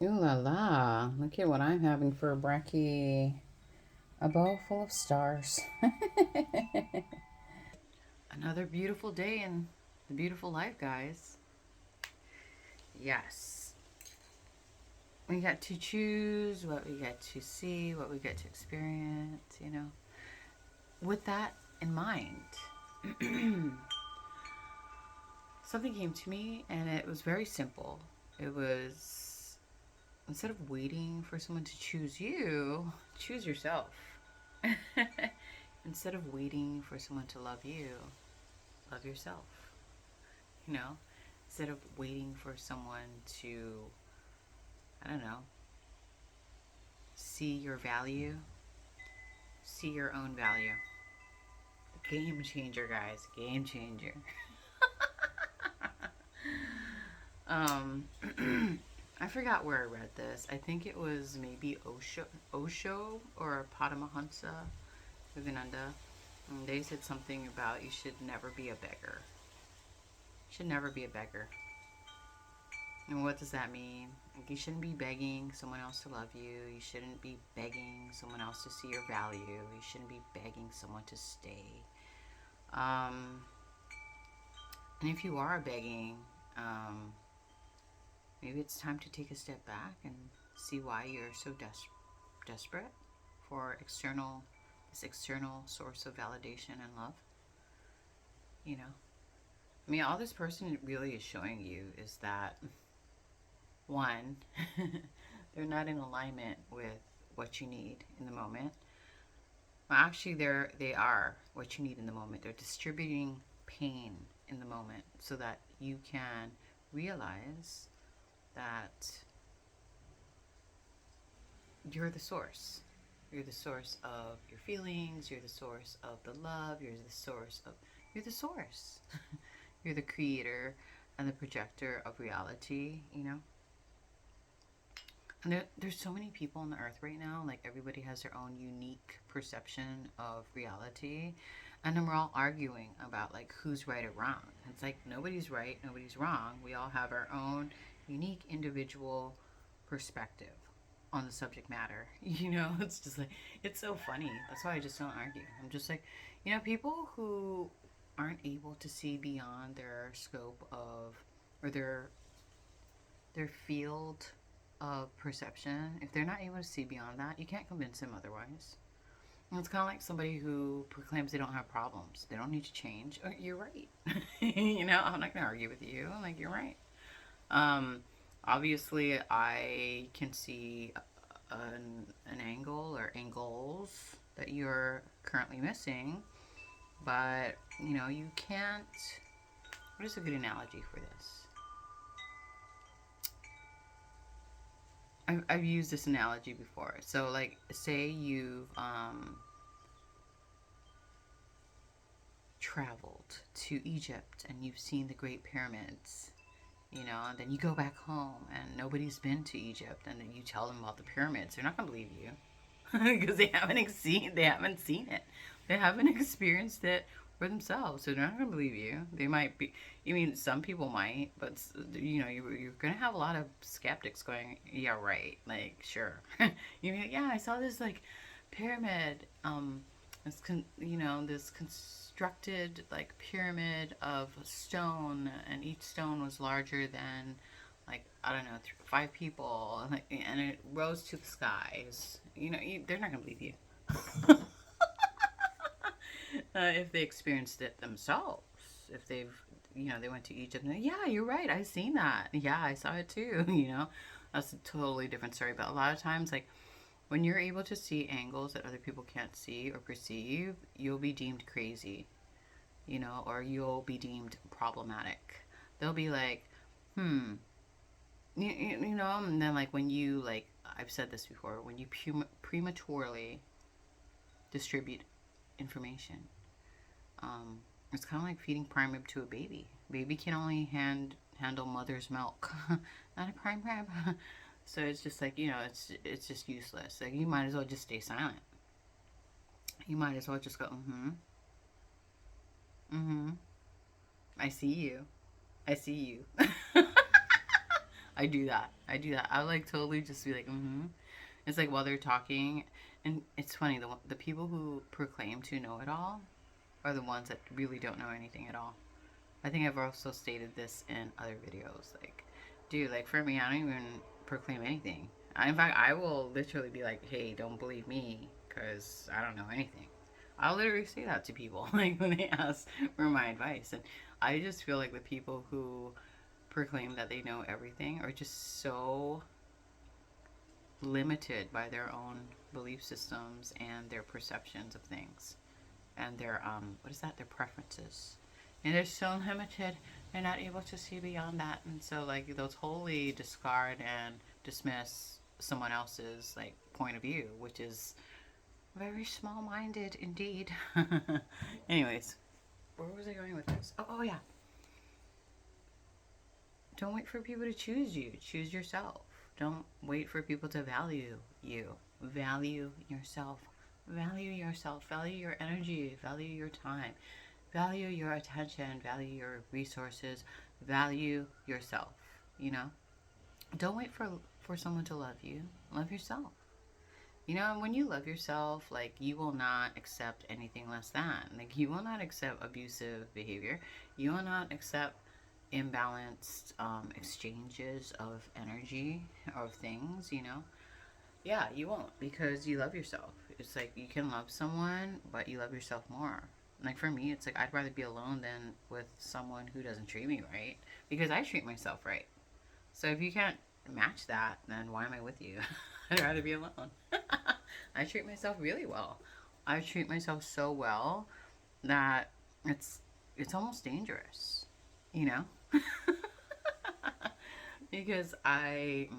Ooh la la. Look at what I'm having for a brekkie. A bowl full of stars. Another beautiful day in the beautiful life, guys. Yes. We get to choose what we get to see, what we get to experience. With that in mind, something came to me and it was very simple. It was instead of waiting for someone to choose you, choose yourself. Instead of waiting for someone to love you, love yourself. You know, instead of waiting for someone to, I don't know, see your value, see your own value. Game changer, guys. Game changer. um, I forgot where I read this. I think it was maybe Osho or Paramahansa Yogananda. And they said something about you should never be a beggar. You should never be a beggar. And what does that mean? Like you shouldn't be begging someone else to love you. You shouldn't be begging someone else to see your value. You shouldn't be begging someone to stay. Um, and if you are begging, um, maybe it's time to take a step back and see why you're so desperate for this external source of validation and love. You know, I mean, all this person really is showing you is that one, they're not in alignment with what you need in the moment. Well, actually, they are what you need in the moment. They're distributing pain in the moment so that you can realize that you're the source. You're the source of your feelings. You're the source of the love. You're the source. You're the creator and the projector of reality. And there's so many people on the earth right now. Like everybody has their own unique perception of reality, and then we're all arguing about like who's right or wrong. It's like nobody's right, nobody's wrong. We all have our own unique individual perspective on the subject matter. It's just like it's so funny. That's why I just don't argue. I'm just like, people who aren't able to see beyond their scope of or their field of perception, if they're not able to see beyond that, you can't convince them otherwise. And it's kind of like somebody who proclaims they don't have problems. They don't need to change. Oh, you're right. I'm not going to argue with you. I'm like, you're right. Um, Obviously, I can see an angle or angles that you're currently missing, but you can't. What is a good analogy for this? I've used this analogy before. So, like, say you've traveled to Egypt and you've seen the Great Pyramids, and then you go back home and nobody's been to Egypt, and then you tell them about the pyramids. They're not gonna believe you because they haven't seen it, they haven't experienced it for themselves. So they're not gonna believe you. They might be. I mean, some people might, but you're gonna have a lot of skeptics going, yeah, right, like sure. You mean, yeah, I saw this like pyramid, this constructed like pyramid of stone, and each stone was larger than like I don't know, 5 people, and it rose to the skies. They're not gonna believe you if they experienced it themselves. If they went to Egypt and yeah, you're right, I've seen that. Yeah, I saw it too. That's a totally different story. But a lot of times, like when you're able to see angles that other people can't see or perceive, you'll be deemed crazy, or you'll be deemed problematic. They'll be like, hmm, and then like when you like, I've said this before, when you prematurely distribute information, um, it's kind of like feeding prime rib to a baby. Baby can only handle mother's milk, not a prime rib. So it's just like it's just useless. Like you might as well just stay silent. You might as well just go, mm-hmm, mm-hmm. I see you. I see you. I do that. I do that. I like totally just be like, mm-hmm. It's like while they're talking, and it's funny. The people who proclaim to know it all are the ones that really don't know anything at all. I think I've also stated this in other videos. Like, dude, like for me, I don't even proclaim anything. In fact, I will literally be like, hey, don't believe me because I don't know anything. I'll literally say that to people like when they ask for my advice. And I just feel like the people who proclaim that they know everything are just so limited by their own belief systems and their perceptions of things and their what is that, their preferences, and they're so limited, they're not able to see beyond that, and so like they'll totally discard and dismiss someone else's like point of view, which is very small-minded indeed. Anyways, where was I going with this? Oh yeah, don't wait for people to choose you, choose yourself. Don't wait for people to value you. Value yourself. Value yourself. Value your energy. Value your time. Value your attention. Value your resources. Value yourself. You know? Don't wait for someone to love you. Love yourself. You know, when you love yourself, like you will not accept anything less than. Like you will not accept abusive behavior. You will not accept imbalanced exchanges of energy of things. You know, yeah, you won't because you love yourself. It's like you can love someone, but you love yourself more. Like for me, it's like I'd rather be alone than with someone who doesn't treat me right because I treat myself right. So if you can't match that, then why am I with you? I'd rather be alone. I treat myself really well. I treat myself so well that it's it's almost dangerous, you know? Because I'm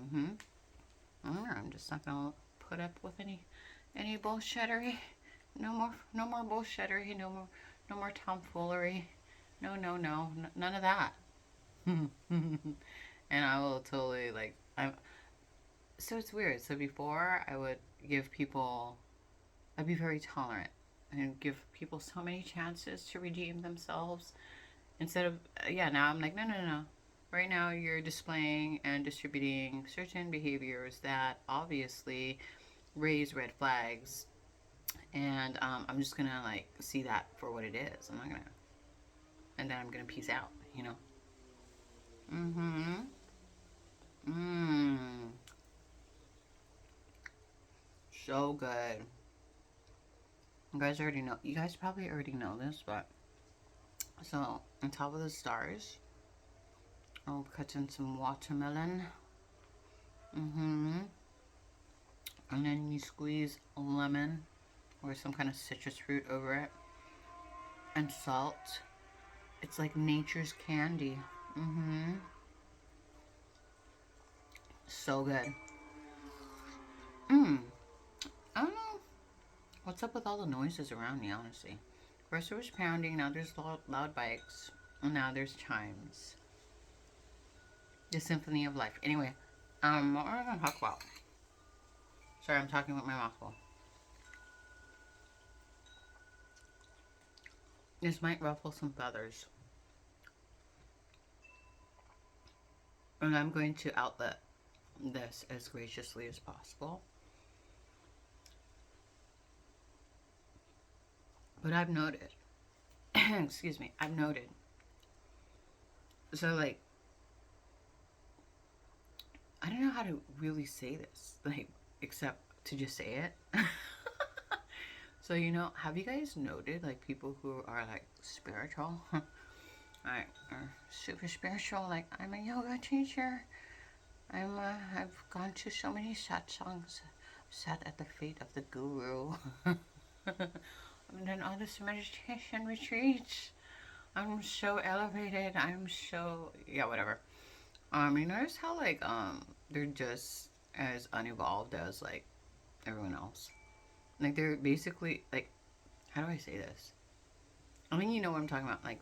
just not gonna put up with any bullshittery. No more bullshittery. No more tomfoolery. No, no, no, none of that. And I will totally like I'm. So it's weird. So before I would give people, I'd be very tolerant and give people so many chances to redeem themselves. Instead of yeah, now I'm like no. Right now you're displaying and distributing certain behaviors that obviously raise red flags, and I'm just gonna like see that for what it is. I'm not gonna, and then I'm gonna peace out. You know. Mm-hmm. Mmm. So good. You guys already know. You guys probably already know this, but so on top of the stars, I'll cut in some watermelon. Mm-hmm. And then you squeeze a lemon or some kind of citrus fruit over it, and salt. It's like nature's candy. Mm-hmm. So good. Mmm. I don't know what's up with all the noises around me, honestly. First there was pounding, now there's loud bikes, and now there's chimes. The symphony of life. Anyway, what am I gonna talk about? Sorry, I'm talking with my mouth full. This might ruffle some feathers, and I'm going to outlet this as graciously as possible. But I've noted, excuse me, I've noted. So, like, I don't know how to really say this, like, except to just say it. So, you know, have you guys noted, like, people who are, like, spiritual? Like, are super spiritual? Like, I'm a yoga teacher. I've gone to so many satsangs, sat at the feet of the guru. I've done all this meditation retreats. I'm so elevated. I'm so yeah, whatever. You notice how like they're just as unevolved as like everyone else. Like they're basically like how do I say this? I mean you know what I'm talking about. Like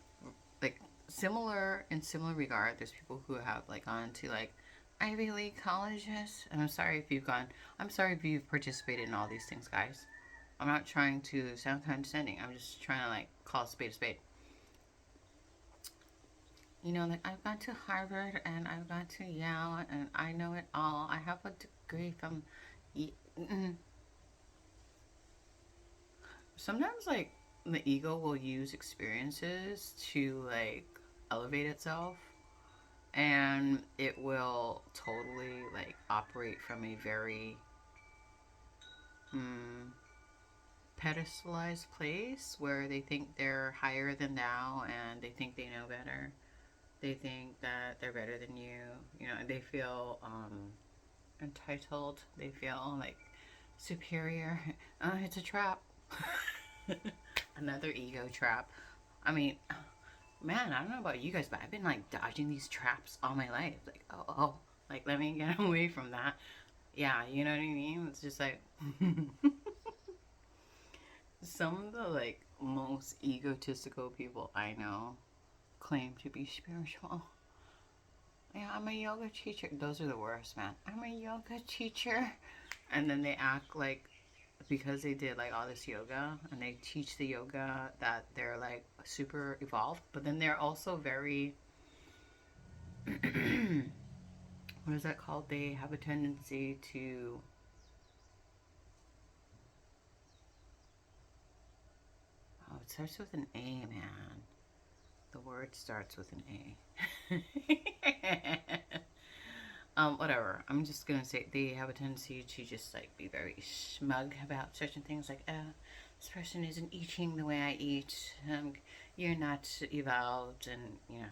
similar in similar regard. There's people who have like gone to like Ivy League colleges, and I'm sorry if you've gone. I'm sorry if you've participated in all these things, guys. I'm not trying to sound condescending. I'm just trying to like call a spade a spade. you know, like I've gone to Harvard and I've gone to Yale and I know it all. I have a degree from. Mm-mm. Sometimes, like, the ego will use experiences to, like, elevate itself, and it will totally, like, operate from a very mm, pedestalized place where they think they're higher than thou and they think they know better. They think that they're better than you. You know, they feel entitled. They feel like superior. It's a trap. Another ego trap. I mean, man, I don't know about you guys, but I've been like dodging these traps all my life. Like, oh, like let me get away from that. Yeah, you know what I mean? It's just like some of the like most egotistical people I know claim to be spiritual. Yeah, I'm a yoga teacher. Those are the worst, man. I'm a yoga teacher. And then they act like because they did like all this yoga and they teach the yoga that they're like super evolved, but then they're also very what is that called? They have a tendency to oh, it starts with an A, man. The word starts with an A. Whatever. I'm just gonna say they have a tendency to just like be very smug about certain things, like, this person isn't eating the way I eat. You're not evolved, and you know,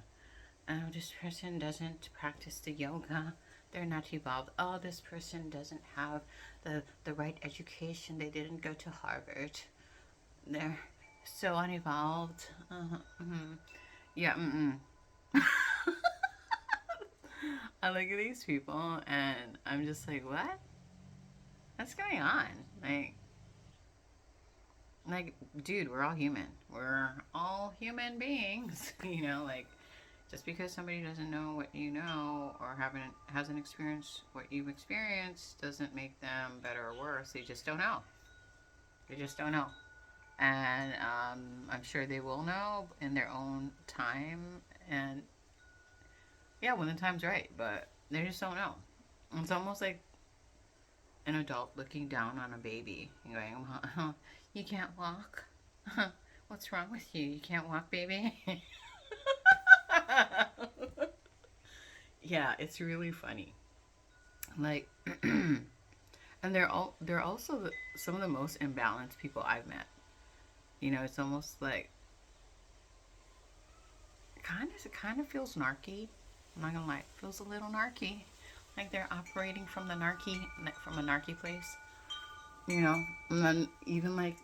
oh, this person doesn't practice the yoga. They're not evolved. Oh, this person doesn't have the right education. They didn't go to Harvard. They're so unevolved. Mm-hmm. Yeah. Mm-mm. I look at these people and I'm just like, what? What's going on? Like, dude, we're all human. We're all human beings. You know, like, just because somebody doesn't know what you know or hasn't experienced what you've experienced doesn't make them better or worse. They just don't know. They just don't know. And I'm sure they will know in their own time. And yeah, when the time's right. But they just don't know. It's almost like an adult looking down on a baby and going, you can't walk? What's wrong with you? You can't walk, baby? Yeah, it's really funny. Like, and they're also some of the most imbalanced people I've met. You know, it's almost like it kind of feels narky. I'm not gonna lie, it feels a little narky. Like they're operating from the narky from a narky place. You know, and then even like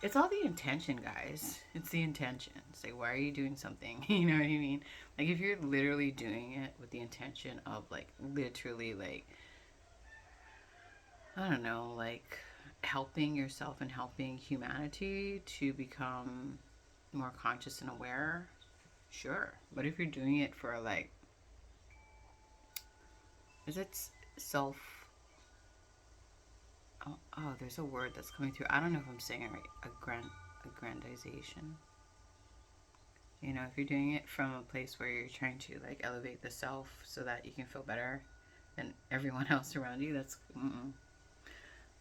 it's all the intention, guys. It's the intention. It's like, why are you doing something? You know what I mean? Like, if you're literally doing it with the intention of, like, literally, like, I don't know, like, helping yourself and helping humanity to become more conscious and aware, sure. But if you're doing it for, like, is it self. There's a word that's coming through. I don't know if I'm saying it right. Aggrandization. You know, if you're doing it from a place where you're trying to like elevate the self so that you can feel better than everyone else around you, that's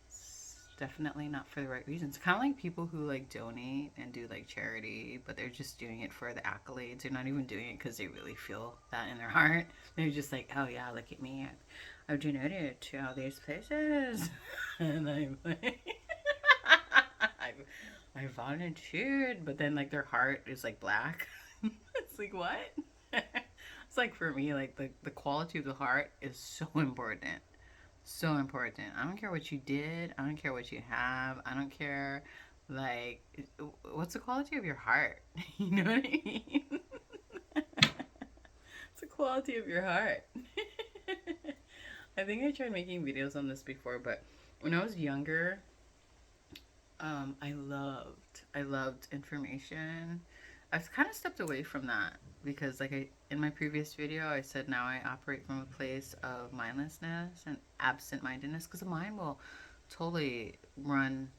it's definitely not for the right reasons. Kind of like people who like donate and do like charity, but they're just doing it for the accolades. They're not even doing it because they really feel that in their heart. They're just like, oh yeah, look at me. I've donated to all these places, and I'm like, I volunteered, but then like their heart is like black. It's like what? It's like for me, like the quality of the heart is so important. So important. I don't care what you did. I don't care what you have. I don't care like what's the quality of your heart? You know what I mean? It's the quality of your heart. I think I tried making videos on this before, but when I was younger, I loved information. I've kind of stepped away from that because, like, in my previous video, I said now I operate from a place of mindlessness and absent-mindedness because the mind will totally run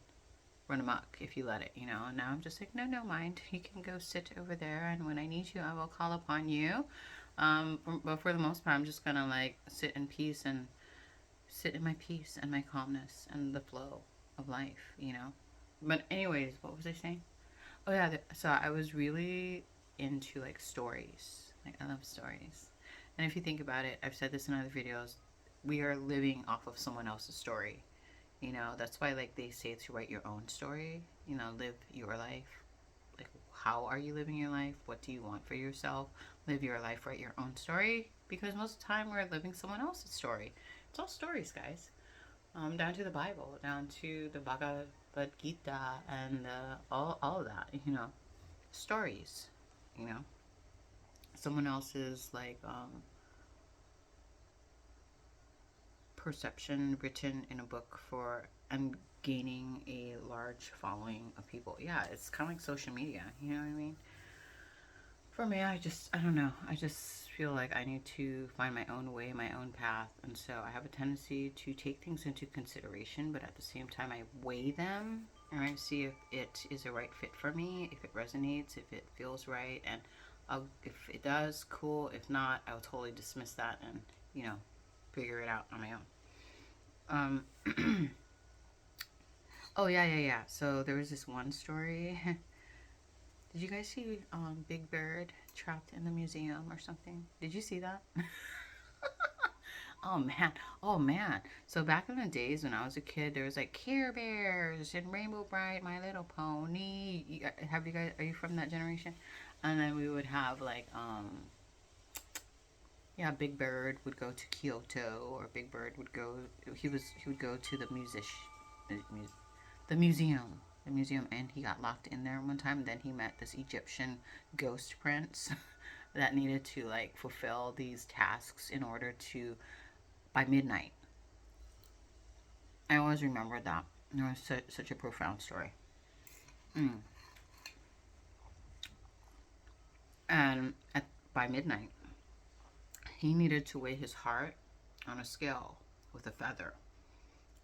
run amok if you let it, you know. And now I'm just like, no, no, mind. You can go sit over there, and when I need you, I will call upon you. But for the most part, I'm just gonna like sit in peace and sit in my peace and my calmness and the flow of life, you know. But anyways, what was I saying? Oh yeah, so I was really into like stories. Like I love stories. And if you think about it, I've said this in other videos, we are living off of someone else's story. You know, that's why like they say to write your own story, you know, live your life. Like how are you living your life? What do you want for yourself? Live your life, write your own story, because most of the time we're living someone else's story. It's all stories, guys. Down to the Bible, down to the Bhagavad Gita, and all of that. You know, stories. You know, someone else's like perception written in a book for and gaining a large following of people. Yeah, it's kind of like social media. You know what I mean? For me, I don't know. I just feel like I need to find my own way, my own path. And so I have a tendency to take things into consideration, but at the same time, I weigh them and I see if it is a right fit for me, if it resonates, if it feels right. And if it does, cool. If not, I'll totally dismiss that and, you know, figure it out on my own. Oh, yeah, yeah, yeah. So there was this one story. Did you guys see Big Bird trapped in the museum or something? Did you see that? Oh man, oh man. So back in the days when I was a kid, there was like Care Bears and Rainbow Bright, My Little Pony. Have you guys? Are you from that generation? And then we would have like, yeah, Big Bird would go to Kyoto, or Big Bird would go. He would go to the the museum, the museum, and he got locked in there one time. And then he met this Egyptian ghost prince that needed to like fulfill these tasks in order to by midnight. I always remember that. It was such a profound story. Mm. And by midnight, he needed to weigh his heart on a scale with a feather.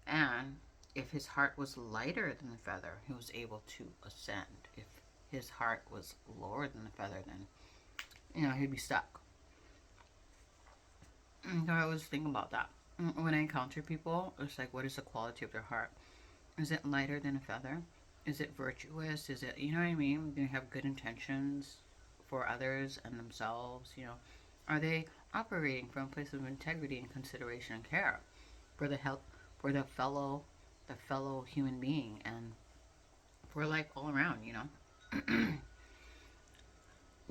And if his heart was lighter than the feather, he was able to ascend. If his heart was lower than the feather, then, you know, he'd be stuck. And so I always think about that. When I encounter people, it's like, what is the quality of their heart? Is it lighter than a feather? Is it virtuous? Is it, you know what I mean? Do they have good intentions for others and themselves? You know, are they operating from a place of integrity and consideration and care for the health, for the fellow human being, and for like all around? You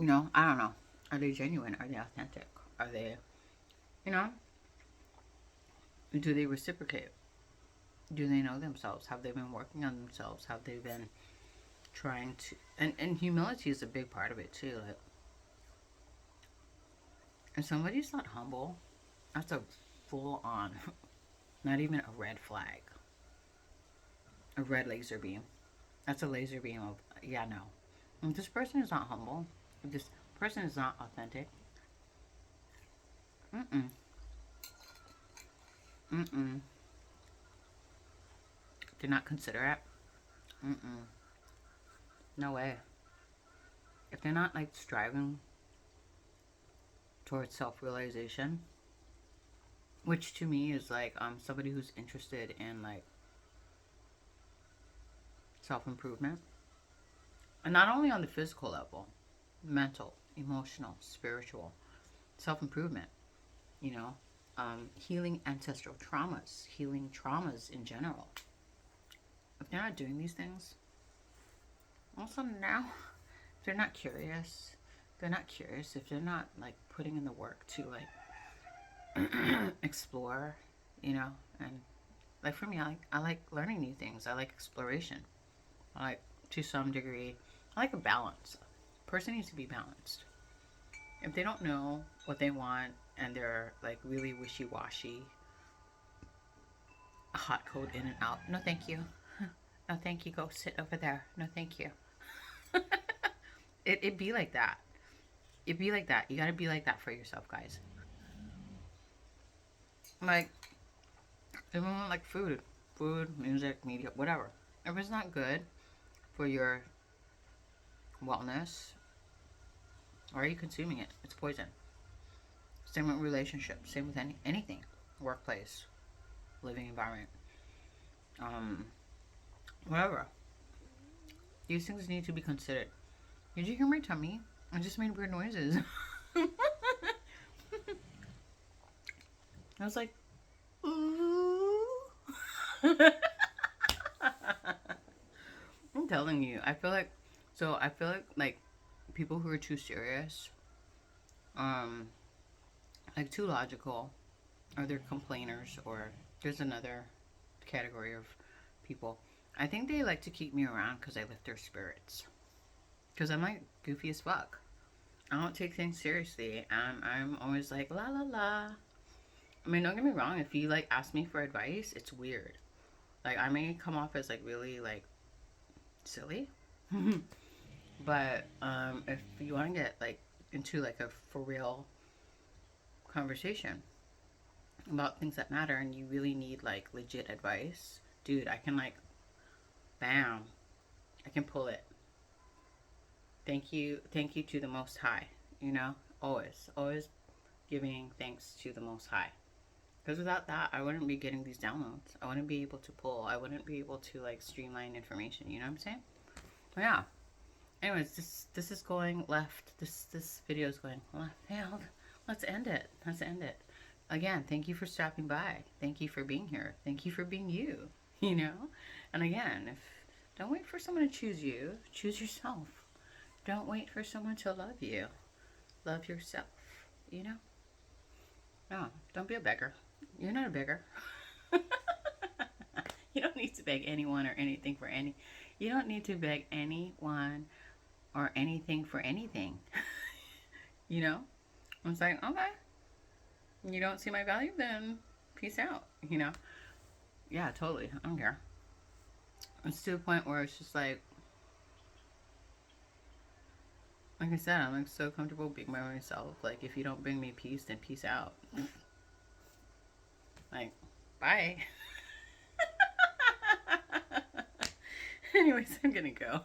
know, I don't know. Are they genuine? Are they authentic? Are they, you know, do they reciprocate? Do they know themselves? Have they been working on themselves? Have they been trying to and humility is a big part of it too. Like if somebody's not humble, that's a full on not even a red flag. A red laser beam. That's a laser beam of yeah, no. If this person is not humble, if this person is not authentic, mm-mm, mm-mm. They're not considerate, mm-mm. No way. If they're not like striving towards self-realization, which to me is like somebody who's interested in like self-improvement, and not only on the physical level, mental, emotional, spiritual, self-improvement, you know, healing ancestral traumas, healing traumas in general. If they're not doing these things, also now, if they're not curious, if they're not like putting in the work to like explore, you know, and like for me, I like learning new things. I like exploration. I like to some degree. I like a balance. A person needs to be balanced. If they don't know what they want and they're like really wishy-washy, hot cold in and out, no thank you. No thank you, go sit over there, no thank you. It be like that. It be like that. You gotta be like that for yourself, guys. Like even like food, music, media, whatever. If it's not good for your wellness, why are you consuming it? It's poison. Same with relationships. Same with anything. Workplace, living environment, um, whatever. These things need to be considered. Did you hear my tummy? I just made weird noises. I was like, ooh. I'm telling you, I feel like people who are too serious, um, like too logical, or they're complainers, or there's another category of people. I think they like to keep me around because I lift their spirits. Because I'm like goofy as fuck. I don't take things seriously. I'm always like la la la. I mean, don't get me wrong. If you like ask me for advice, it's weird. Like I may come off as like really like silly, but if you want to get like into like a for real conversation about things that matter and you really need like legit advice, dude, I can like, bam, I can pull it. Thank you to the Most High. You know, always giving thanks to the Most High. Because without that, I wouldn't be getting these downloads. I wouldn't be able to pull. I wouldn't be able to like streamline information. You know what I'm saying? But yeah. Anyways, this is going left. This video is going left field. Let's end it. Let's end it. Again, thank you for stopping by. Thank you for being here. Thank you for being you. You know? And again, if don't wait for someone to choose you. Choose yourself. Don't wait for someone to love you. Love yourself. You know? No, don't be a beggar. You're not a beggar. You don't need to beg anyone or anything for any. You don't need to beg anyone or anything for anything. You know? I'm saying, okay, you don't see my value, then peace out. You know? Yeah, totally. I don't care. It's to the point where it's just like I said, I'm like so comfortable being by myself. Like, if you don't bring me peace, then peace out. Like, bye. Anyways, I'm gonna go.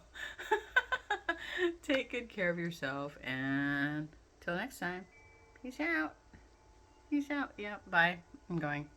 Take good care of yourself, and till next time, peace out. Peace out. Yeah, bye. I'm going.